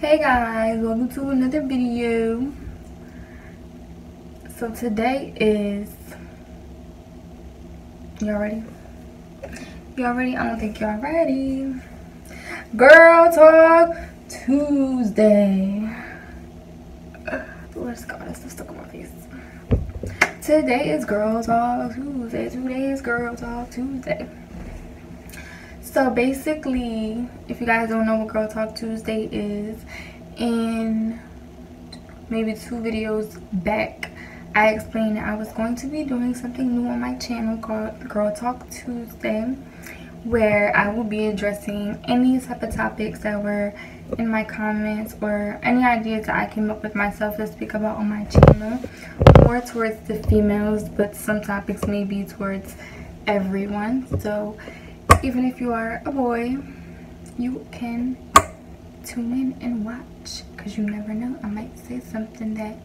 Hey guys, welcome to another video. So today is, y'all ready? Y'all ready? I don't think y'all ready. Girl Talk Tuesday. Let's go. That's stuck on my face. Today is Girl Talk Tuesday. Today is Girl Talk Tuesday. So basically, if you guys don't know what Girl Talk Tuesday is, in maybe 2 videos back, I explained that I was going to be doing something new on my channel called Girl Talk Tuesday, where I will be addressing any type of topics that were in my comments or any ideas that I came up with myself to speak about on my channel, more towards the females, but some topics may be towards everyone. So even if you are a boy, you can tune in and watch, because you never know, I might say something that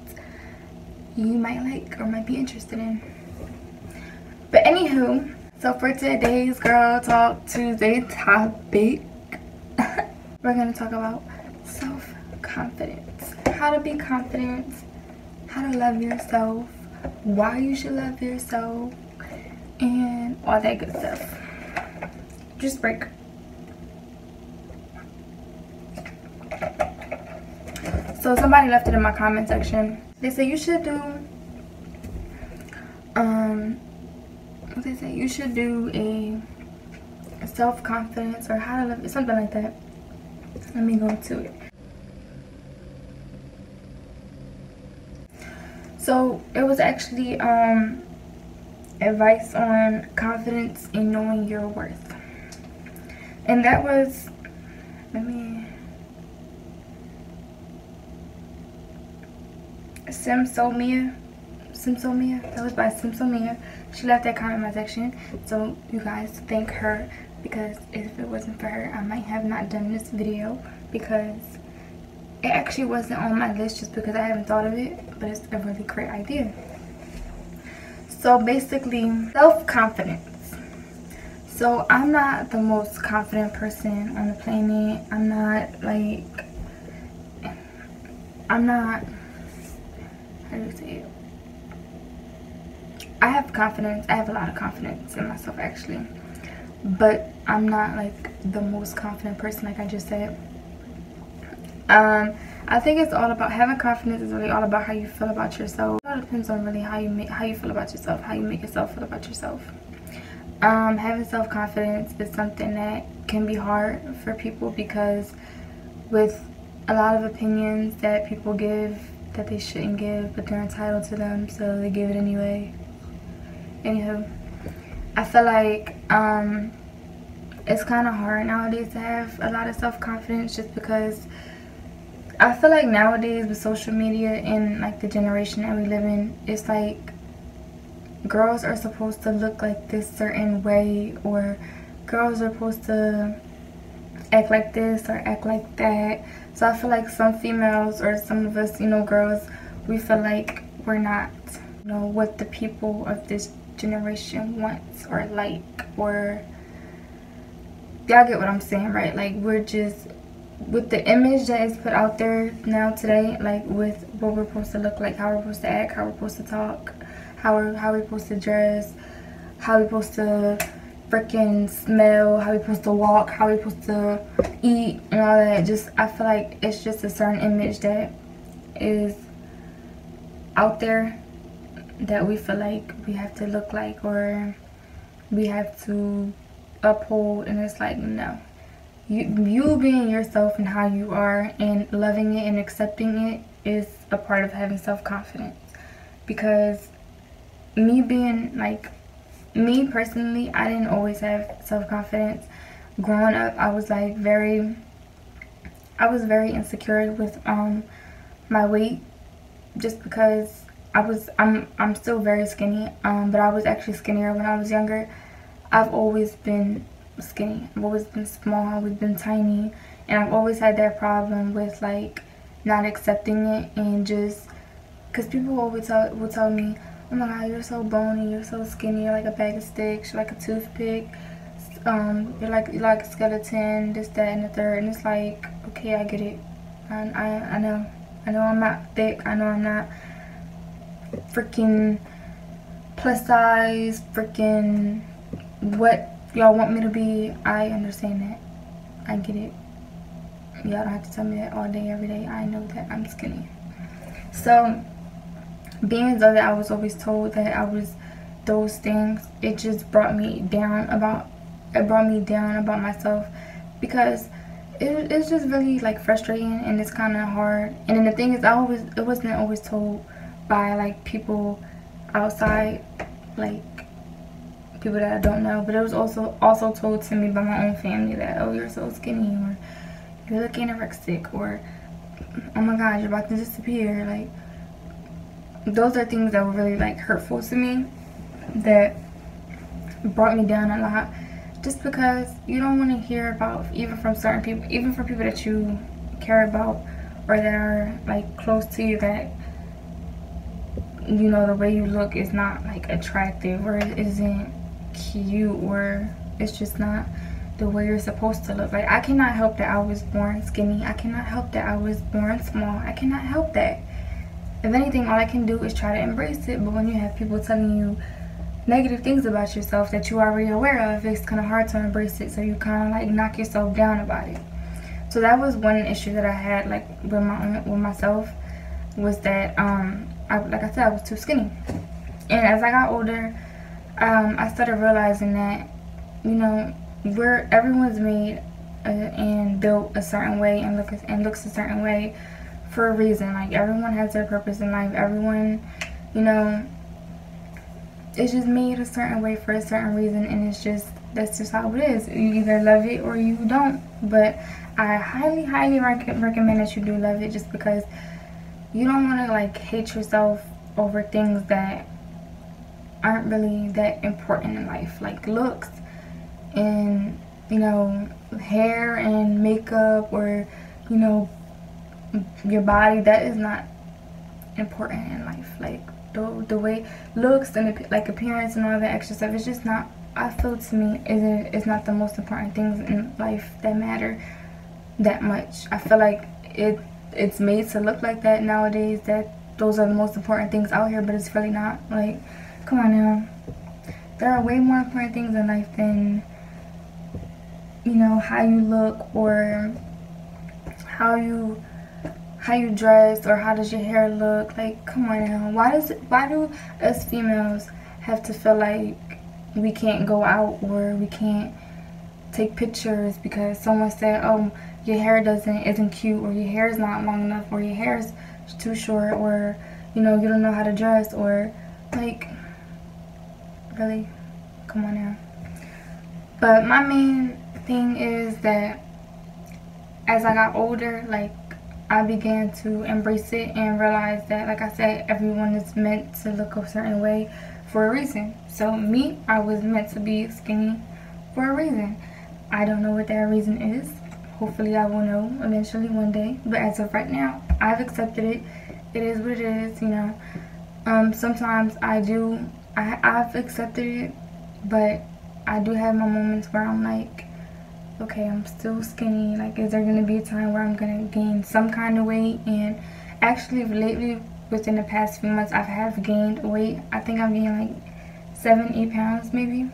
you might like or might be interested in. But anywho, so for today's Girl Talk Tuesday topic, we're going to talk about self-confidence. How to be confident, how to love yourself, why you should love yourself, and all that good stuff. Just break. So somebody left it in my comment section. They say you should do what they say, you should do a self-confidence or how to live, something like that. Let me go to it. So it was actually advice on confidence in knowing your worth. And that was, Simsomia. That was by Simsomia. She left that comment in my section. So you guys thank her, because if it wasn't for her, I might have not done this video, because it actually wasn't on my list just because I haven't thought of it, but it's a really great idea. So basically, self-confidence. So I'm not the most confident person on the planet. I'm not, how do you say it? I have confidence. I have a lot of confidence in myself, actually. But I'm not, the most confident person, like I just said. I think it's all about, having confidence is really all about how you feel about yourself. It all depends on really how you feel about yourself, how you make yourself feel about yourself. Having self-confidence is something that can be hard for people, because with a lot of opinions that people give that they shouldn't give, but they're entitled to them, so they give it anyway. Anywho, I feel like it's kind of hard nowadays to have a lot of self-confidence, just because I feel like nowadays with social media and the generation that we live in, it's like girls are supposed to look like this certain way, or girls are supposed to act like this or act like that. So I feel like some females, or some of us, girls, we feel like we're not, what the people of this generation wants or like, or y'all get what I'm saying, right? We're just, with the image that is put out there now today, with what we're supposed to look like, how we're supposed to act, how we're supposed to talk, how we're supposed to dress, how we're supposed to freaking smell, how we're supposed to walk, how we're supposed to eat, and all that. Just, I feel like it's just a certain image that is out there that we feel like we have to look like, or we have to uphold, and it's like, no. You being yourself and how you are, and loving it and accepting it, is a part of having self-confidence. Because me being, me personally, I didn't always have self-confidence. Growing up, I was very insecure with my weight, just because I'm still very skinny, but I was actually skinnier when I was younger. I've always been skinny. I've always been small. I've always been tiny, and I've always had that problem with not accepting it and just because people always will tell me, oh my god, you're so bony, you're so skinny, you're like a bag of sticks, you're like a toothpick, you're like a skeleton, this, that, and the third. And it's like, okay, I get it. I know I'm not thick. I know I'm not freaking plus size, freaking what y'all want me to be. I understand that. I get it. Y'all don't have to tell me that all day, every day. I know that I'm skinny. So, being as though that I was always told that I was those things, it just brought me down about myself, because it's just really like frustrating, and it's kind of hard. And then the thing is, it wasn't always told by like people outside, like people that I don't know, but it was also told to me by my own family that, oh, you're so skinny, or you're looking anorexic, or oh my god, you're about to disappear. Like, those are things that were really like hurtful to me, that brought me down a lot, just because you don't want to hear about, even from certain people, even from people that you care about or that are like close to you, that, you know, the way you look is not like attractive, or it isn't cute, or it's just not the way you're supposed to look. Like, I cannot help that I was born skinny. I cannot help that I was born small. I cannot help that. If anything, all I can do is try to embrace it. But when you have people telling you negative things about yourself that you're already aware of, it's kind of hard to embrace it. So you kind of like knock yourself down about it. So that was one issue that I had, like, with myself, was that like I said, I was too skinny. And as I got older, I started realizing that, you know, everyone's made and built a certain way, and looks a certain way for a reason. Like, everyone has their purpose in life. Everyone, you know, is just made a certain way for a certain reason, and that's just how it is. You either love it or you don't. But I highly recommend that you do love it, just because you don't want to like hate yourself over things that aren't really that important in life, like looks and, you know, hair and makeup, or, you know, your body. That is not important in life. Like, the way looks and like appearance and all that extra stuff, it's just not, I feel, to me, it's not the most important things in life that matter that much. I feel like it's made to look like that nowadays, that those are the most important things out here, but it's really not. Like, come on now, there are way more important things in life than, you know, how you look, or how you dress, or how does your hair look. Like, come on now, why do us females have to feel like we can't go out, or we can't take pictures because someone said, oh, your hair isn't cute, or your hair is not long enough, or your hair is too short, or, you know, you don't know how to dress, or, like, really, come on now. But my main thing is that as I got older, like, I began to embrace it and realize that, like I said, everyone is meant to look a certain way for a reason. So me, I was meant to be skinny for a reason. I don't know what that reason is. Hopefully I will know eventually one day. But as of right now, I've accepted it. It is what it is, you know. Sometimes I've accepted it, but I do have my moments where I'm like, okay, I'm still skinny. Like, is there going to be a time where I'm going to gain some kind of weight? And actually, lately, within the past few months, I have gained weight. I think I've gained like 7-8 pounds maybe.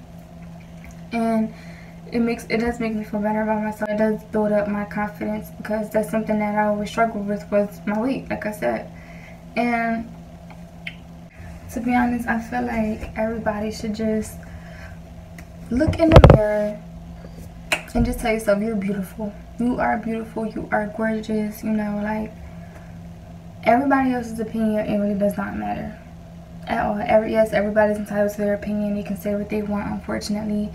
And it does make me feel better about myself. It does build up my confidence, because that's something that I always struggled with, was my weight, like I said. And to be honest, I feel like everybody should just look in the mirror and just tell yourself, you're beautiful. You are beautiful. You are gorgeous. You know, like, everybody else's opinion, it really does not matter at all. Yes, everybody's entitled to their opinion. They can say what they want. Unfortunately,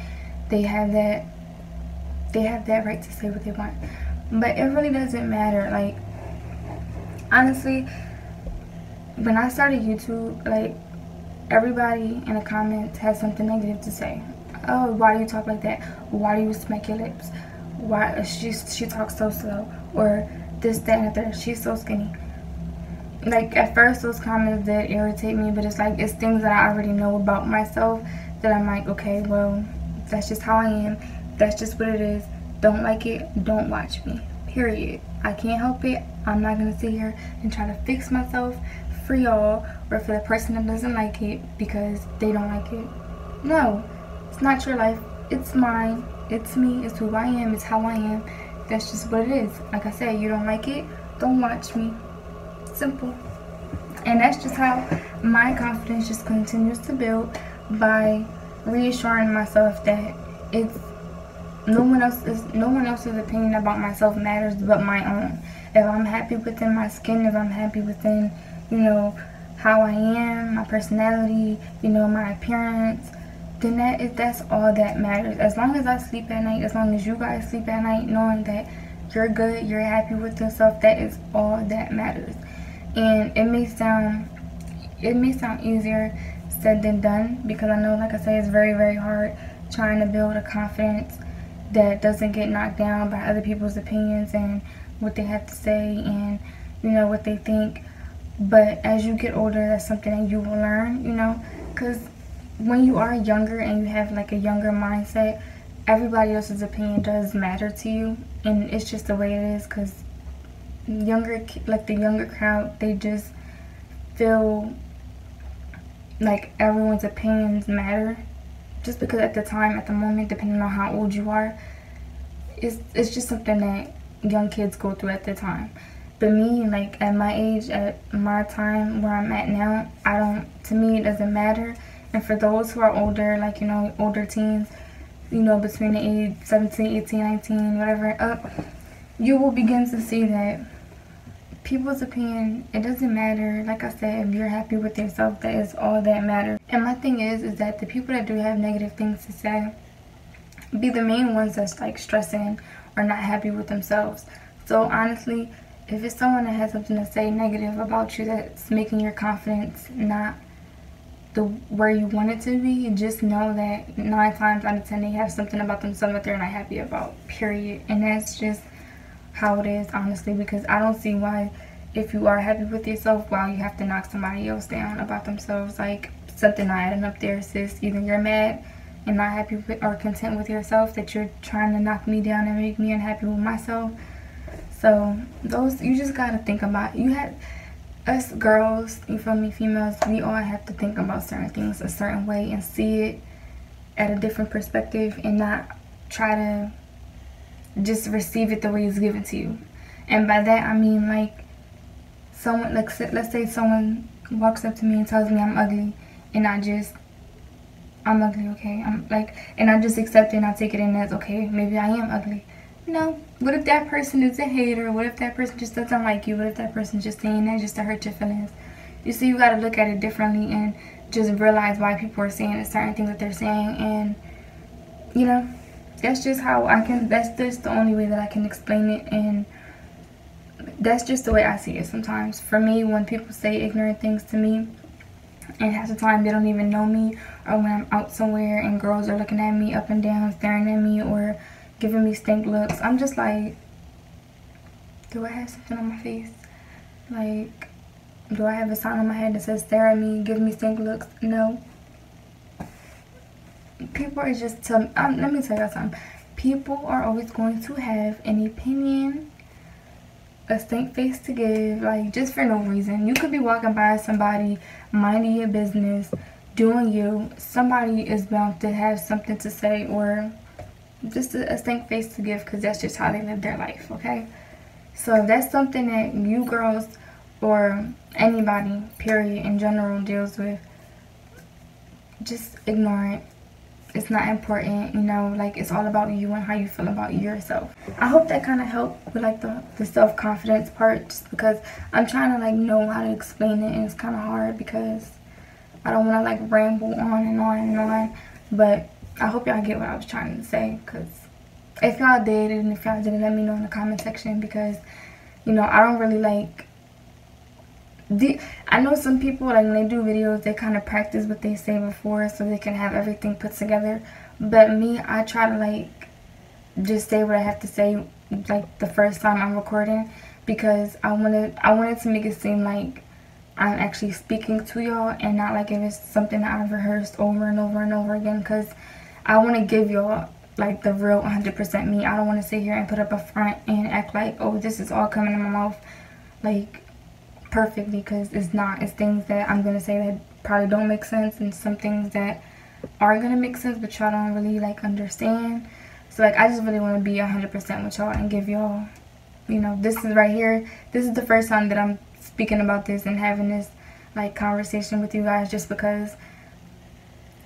they have that right to say what they want. But it really doesn't matter. Like, honestly, when I started YouTube, like, everybody in the comments has something negative to say. Oh, why do you talk like that? Why do you smack your lips? Why she talks so slow? Or this, that, and the third. She's so skinny. like at first those comments did irritate me, but it's like it's things that I already know about myself that I'm like, okay, well, that's just how I am, that's just what it is. Don't like it, don't watch me, period. I can't help it. I'm not gonna sit here and try to fix myself for y'all or for the person that doesn't like it because they don't like it. No, it's not your life, it's mine, it's me, it's who I am, it's how I am. That's just what it is. Like I said, you don't like it, don't watch me. Simple. And that's just how my confidence just continues to build, by reassuring myself that it's no one else's opinion about myself matters but my own. If I'm happy within my skin, if I'm happy within, you know, how I am, my personality, you know, my appearance, then that's all that matters. As long as I sleep at night, as long as you guys sleep at night knowing that you're good, you're happy with yourself, that is all that matters. And it may sound easier said than done, because I know, like I say, it's very, very hard trying to build a confidence that doesn't get knocked down by other people's opinions and what they have to say and, you know, what they think. But as you get older, that's something that you will learn, you know, because when you are younger and you have like a younger mindset, everybody else's opinion does matter to you, and it's just the way it is. Because the younger crowd, they just feel like everyone's opinions matter, just because at the time, at the moment, depending on how old you are, it's just something that young kids go through at the time. But me, like at my age, at my time where I'm at now, to me it doesn't matter. And for those who are older, like, you know, older teens, you know, between the age 17, 18, 19, whatever up, you will begin to see that people's opinion, it doesn't matter. Like I said, if you're happy with yourself, that is all that matters. And my thing is that the people that do have negative things to say be the main ones that's like stressing or not happy with themselves. So honestly, if it's someone that has something to say negative about you that's making your confidence not where you want it to be, just know that 9 times out of 10 they have something about themselves that they're not happy about, period. And that's just how it is, honestly, because I don't see why, if you are happy with yourself, why you have to knock somebody else down about themselves. Like, something not adding up there, sis. Either you're mad and not happy with or content with yourself, that you're trying to knock me down and make me unhappy with myself. So those, you just gotta think about. Us girls, you feel me, females, we all have to think about certain things a certain way and see it at a different perspective, and not try to just receive it the way it's given to you. And by that I mean, like, someone, like, let's say someone walks up to me and tells me I'm ugly, and I'm ugly, okay, and I just accept it and I take it in as, okay, maybe I am ugly. No, what if that person is a hater? What if that person just doesn't like you? What if that person's just saying that just to hurt your feelings? You see, you gotta look at it differently and just realize why people are saying a certain thing that they're saying. And, you know, that's just how that's just the only way that I can explain it. And that's just the way I see it sometimes. For me, when people say ignorant things to me, and half the time they don't even know me, or when I'm out somewhere and girls are looking at me up and down, staring at me, or giving me stink looks, I'm just like, do I have something on my face? Like, do I have a sign on my head that says stare at me, give me stink looks? No. People are just, let me tell y'all something. People are always going to have an opinion, a stink face to give, like, just for no reason. You could be walking by somebody, minding your business, doing you. Somebody is bound to have something to say, or just a stink face to give, because that's just how they live their life, okay? So if that's something that you girls, or anybody, period, in general, deals with, just ignore it. It's not important, you know, like, it's all about you and how you feel about yourself. I hope that kind of helped with, like, the self-confidence part, just because I'm trying to, like, know how to explain it, and it's kind of hard because I don't want to, like, ramble on and on and on, but I hope y'all get what I was trying to say, because if y'all did, and if y'all didn't, let me know in the comment section, because, you know, I don't really, like, I know some people, like, when they do videos, they kind of practice what they say before so they can have everything put together. But me, I try to, like, just say what I have to say, like, the first time I'm recording, because I wanted to make it seem like I'm actually speaking to y'all, and not like if it's something that I've rehearsed over and over and over again, because I want to give y'all like the real 100% me. I don't want to sit here and put up a front and act like, oh, this is all coming in my mouth like perfectly, because it's not. It's things that I'm going to say that probably don't make sense, and some things that are going to make sense but y'all don't really like understand. So like I just really want to be 100% with y'all and give y'all, you know, this is right here. This is the first time that I'm speaking about this and having this like conversation with you guys, just because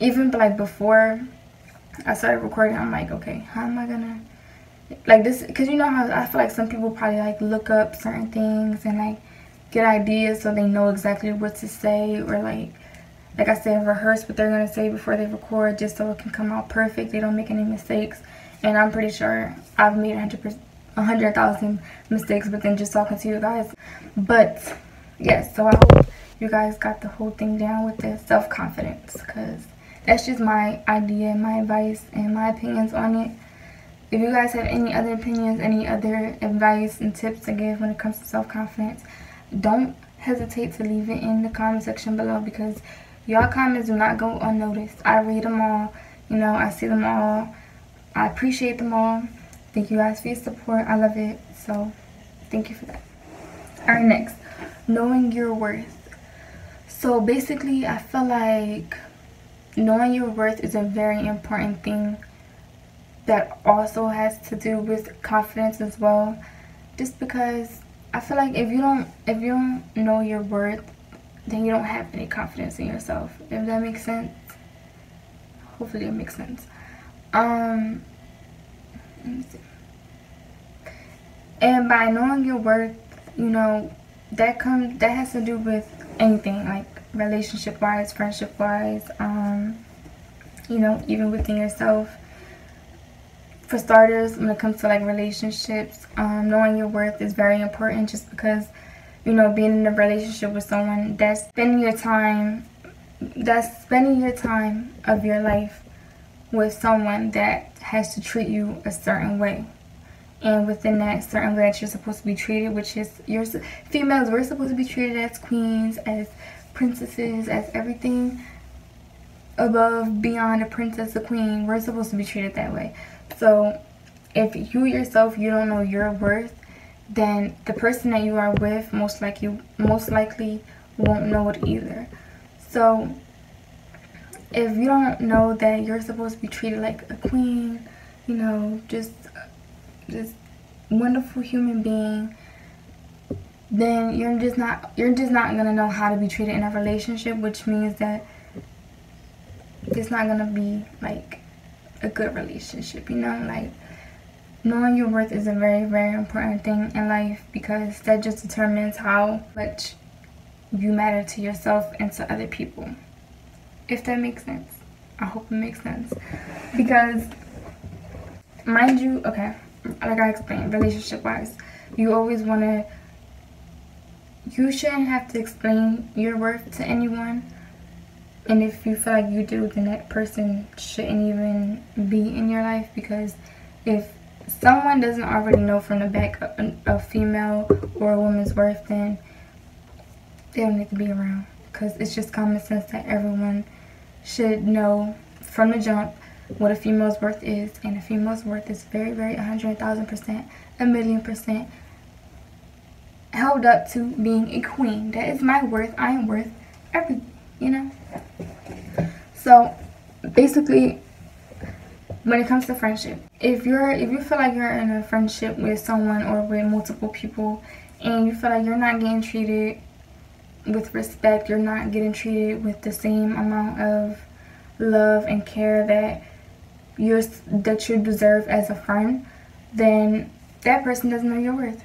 even like before I started recording, I'm like, okay, how am I gonna like this? Because you know how I feel like some people probably like look up certain things and like get ideas so they know exactly what to say, or like I said, rehearse what they're gonna say before they record, just so it can come out perfect. They don't make any mistakes. And I'm pretty sure I've made 100,000 mistakes within just talking to you guys. But yes, so I hope you guys got the whole thing down with the self-confidence, because that's just my idea, my advice, and my opinions on it. If you guys have any other opinions, any other advice and tips to give when it comes to self-confidence, don't hesitate to leave it in the comment section below, because y'all comments do not go unnoticed. I read them all, you know, I see them all. I appreciate them all. Thank you guys for your support. I love it. So thank you for that. Alright, next, knowing your worth. So basically, I feel like knowing your worth is a very important thing that also has to do with confidence as well. Just because I feel like if you don't know your worth, then you don't have any confidence in yourself. If that makes sense. Hopefully it makes sense. Let me see. And by knowing your worth, you know, that has to do with anything, like relationship wise, friendship wise, you know, even within yourself. For starters, when it comes to like relationships, knowing your worth is very important, just because, you know, being in a relationship with someone, that's spending your time of your life with someone that has to treat you a certain way. And within that certain way that you're supposed to be treated, which is, females, we're supposed to be treated as queens, as princesses, as everything above, beyond a princess, a queen. We're supposed to be treated that way. So if you yourself, you don't know your worth, then the person that you are with most likely won't know it either. So if you don't know that you're supposed to be treated like a queen, you know, just wonderful human being, then you're just not gonna know how to be treated in a relationship, which means that it's not gonna be like a good relationship, you know. Like, knowing your worth is a very, very important thing in life, because that just determines how much you matter to yourself and to other people. If that makes sense. I hope it makes sense. Because, mind you, okay, like I explained, relationship wise, you shouldn't have to explain your worth to anyone. And if you feel like you do, then that person shouldn't even be in your life, because if someone doesn't already know from the back a female or a woman's worth, then they don't need to be around. Because it's just common sense that everyone should know from the jump what a female's worth is. And a female's worth is very, very 100,000%, 1,000,000% held up to being a queen. That is my worth. I am worth everything, you know. So basically, when it comes to friendship, if you feel like you're in a friendship with someone or with multiple people, and you feel like you're not getting treated with respect, you're not getting treated with the same amount of love and care that you deserve as a friend, then that person doesn't know your worth.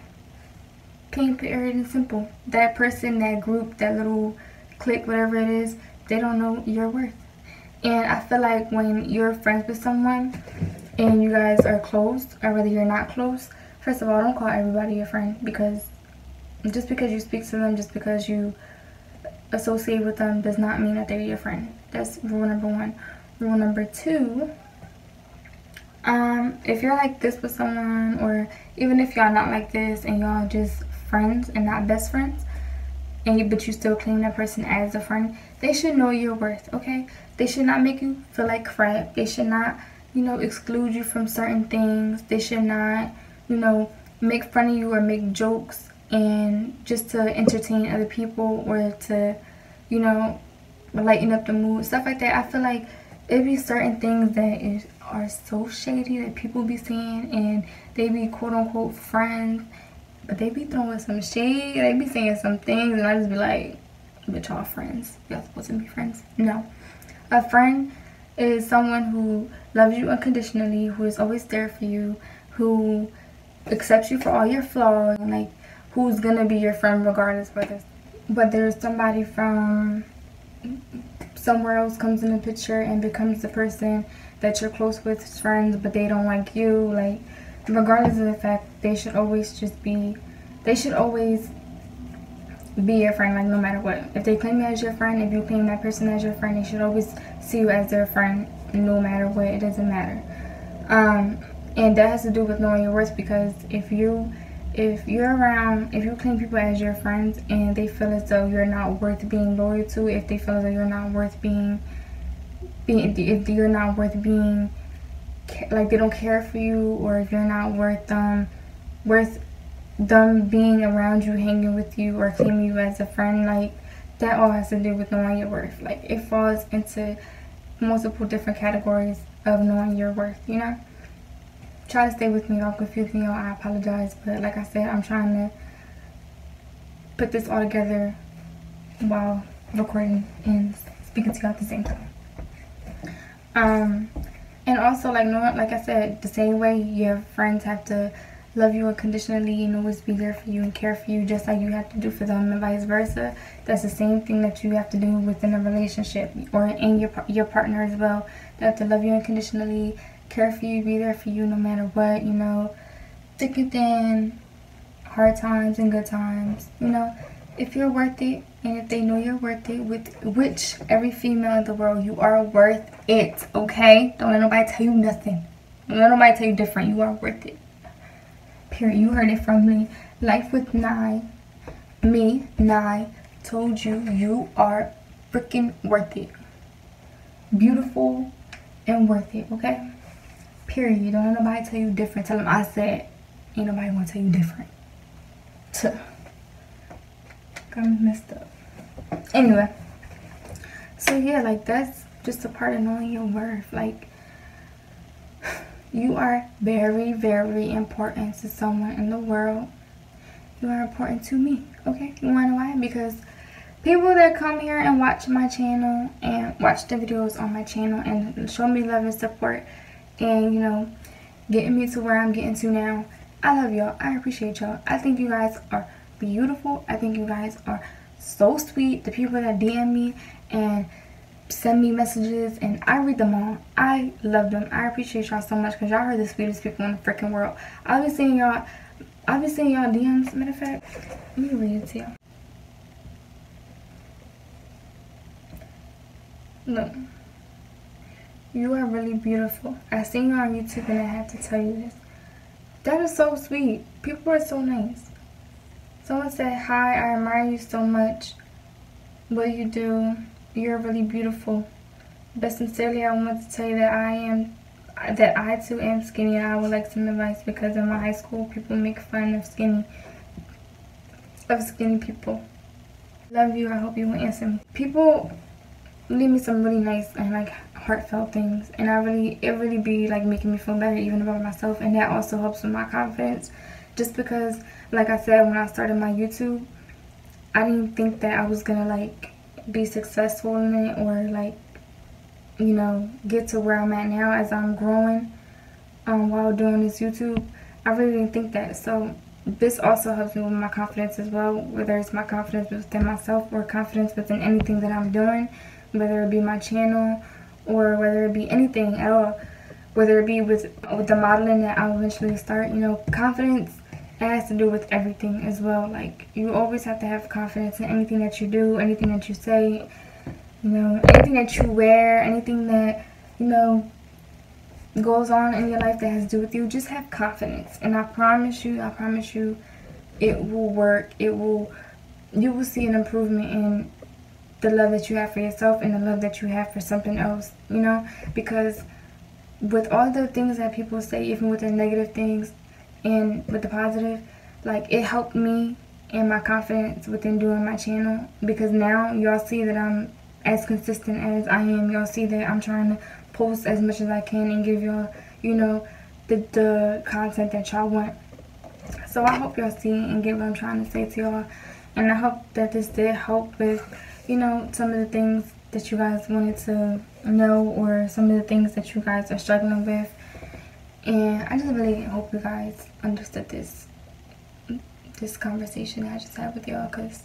Plain, period, and simple. That person, that group, that little clique, whatever it is, they don't know your worth. And I feel like when you're friends with someone and you guys are close, or whether you're not close, first of all, don't call everybody your friend, because just because you speak to them, just because you associate with them, does not mean that they're your friend. That's rule number one. Rule number two, if you're like this with someone, or even if y'all not like this and y'all just friends and not best friends, but you still claim that person as a friend, they should know your worth, okay? They should not make you feel like crap. They should not, you know, exclude you from certain things. They should not, you know, make fun of you or make jokes and just to entertain other people or to, you know, lighten up the mood, stuff like that. I feel like it be certain things that are so shady that people be saying, and they be quote unquote friends, but they be throwing some shade. They be saying some things, and I just be like, but y'all friends. Y'all supposed to be friends? No. A friend is someone who loves you unconditionally, who is always there for you, who accepts you for all your flaws, and like who's gonna be your friend regardless whether somebody from somewhere else comes in the picture and becomes the person that you're close with as friends, but they don't like you. Like, regardless of the fact, they should always be your friend, like, no matter what. If they claim you as your friend, if you claim that person as your friend, they should always see you as their friend, no matter what. It doesn't matter. And that has to do with knowing your worth, because if you claim people as your friends and they feel as though you're not worth being loyal to, if they feel as though you're not worth if you're not worth being, like, they don't care for you, or if you're not worth them being around you, hanging with you, or claiming you as a friend, like, that all has to do with knowing your worth. Like, it falls into multiple different categories of knowing your worth, you know? Try to stay with me. If I'm confusing y'all, I apologize, but like I said, I'm trying to put this all together while recording and speaking to y'all at the same time. And also, like, no, like I said, the same way your friends have to love you unconditionally and always be there for you and care for you, just like you have to do for them, and vice versa. That's the same thing that you have to do within a relationship or in your partner as well. They have to love you unconditionally, care for you, be there for you no matter what, you know, thick and thin, hard times and good times, you know. If you're worth it, and if they know you're worth it, which every female in the world, you are worth it, okay? Don't let nobody tell you nothing. Don't let nobody tell you different. You are worth it. Period. You heard it from me. Life with Nye. Me, Nye, told you you are freaking worth it. Beautiful and worth it, okay? Period. Don't let nobody tell you different. Tell them I said. Ain't nobody gonna tell you different. I'm messed up. Anyway. So yeah, like, that's just a part of knowing your worth. Like, you are very, very important to someone in the world. You are important to me, okay? You wanna know why? Because people that come here and watch my channel and watch the videos on my channel and show me love and support and, you know, getting me to where I'm getting to now, I love y'all. I appreciate y'all. I think you guys are beautiful. I think you guys are so sweet. The people that DM me and send me messages, and I read them all. I love them. I appreciate y'all so much, because y'all are the sweetest people in the freaking world. I've been seeing y'all DMs. Matter of fact, let me read it to y'all. Look, you are really beautiful. I seen you on YouTube and I have to tell you this. That is so sweet. People are so nice. Someone said, hi, I admire you so much. What you do, you're really beautiful. But sincerely, I want to tell you that I too am skinny, and I would like some advice, because in my high school, people make fun of skinny people. Love you. I hope you will answer me. People leave me some really nice and, like, heartfelt things, and it really be, like, making me feel better even about myself, and that also helps with my confidence. Just because, like I said, when I started my YouTube, I didn't think that I was gonna, like, be successful in it, or, like, you know, get to where I'm at now as I'm growing while doing this YouTube. I really didn't think that. So this also helps me with my confidence as well, whether it's my confidence within myself or confidence within anything that I'm doing, whether it be my channel or whether it be anything at all, whether it be with the modeling that I'll eventually start. You know, confidence has to do with everything as well. Like, you always have to have confidence in anything that you do, anything that you say, you know, anything that you wear, anything that, you know, goes on in your life that has to do with you. Just have confidence, and I promise you, it will work. It will you will see an improvement in the love that you have for yourself and the love that you have for something else, you know, because with all the things that people say, even with the negative things and with the positive, like, it helped me and my confidence within doing my channel, because now y'all see that I'm as consistent as I am. Y'all see that I'm trying to post as much as I can and give y'all, you know, the content that y'all want. So I hope y'all see and get what I'm trying to say to y'all, and I hope that this did help with, you know, some of the things that you guys wanted to know, or some of the things that you guys are struggling with. And I just really hope you guys understood this conversation I just had with y'all, because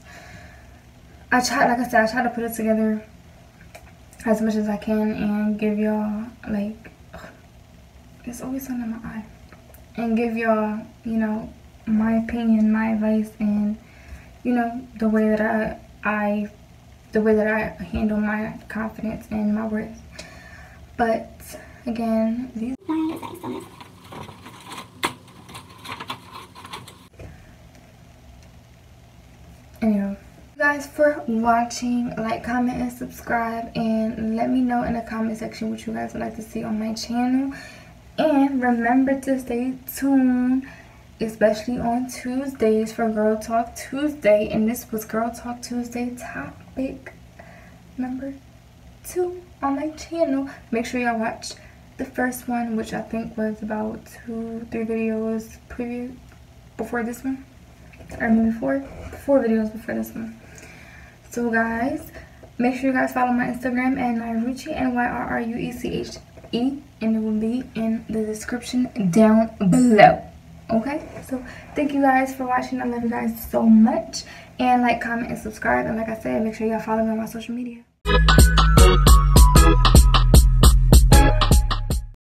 I tried, like I said, I tried to put it together as much as I can and give y'all, like, it's always something in my eye, and give y'all, you know, my opinion, my advice, and, you know, the way that I handle my confidence and my worth. But again, these anyway, guys, for watching. Like, comment, and subscribe, and let me know in the comment section what you guys would like to see on my channel. And remember to stay tuned, especially on Tuesdays, for Girl Talk Tuesday. And this was Girl Talk Tuesday topic number 2 on my channel. Make sure y'all watch the first one, which I think was about 2-3 videos before this one, or maybe 4 videos before this one. So guys, make sure you guys follow my Instagram at Nyrruche, NYRRUECHE, and it will be in the description down below. Okay, so thank you guys for watching. I love you guys so much. And like, comment, and subscribe. And like I said, make sure y'all follow me on my social media.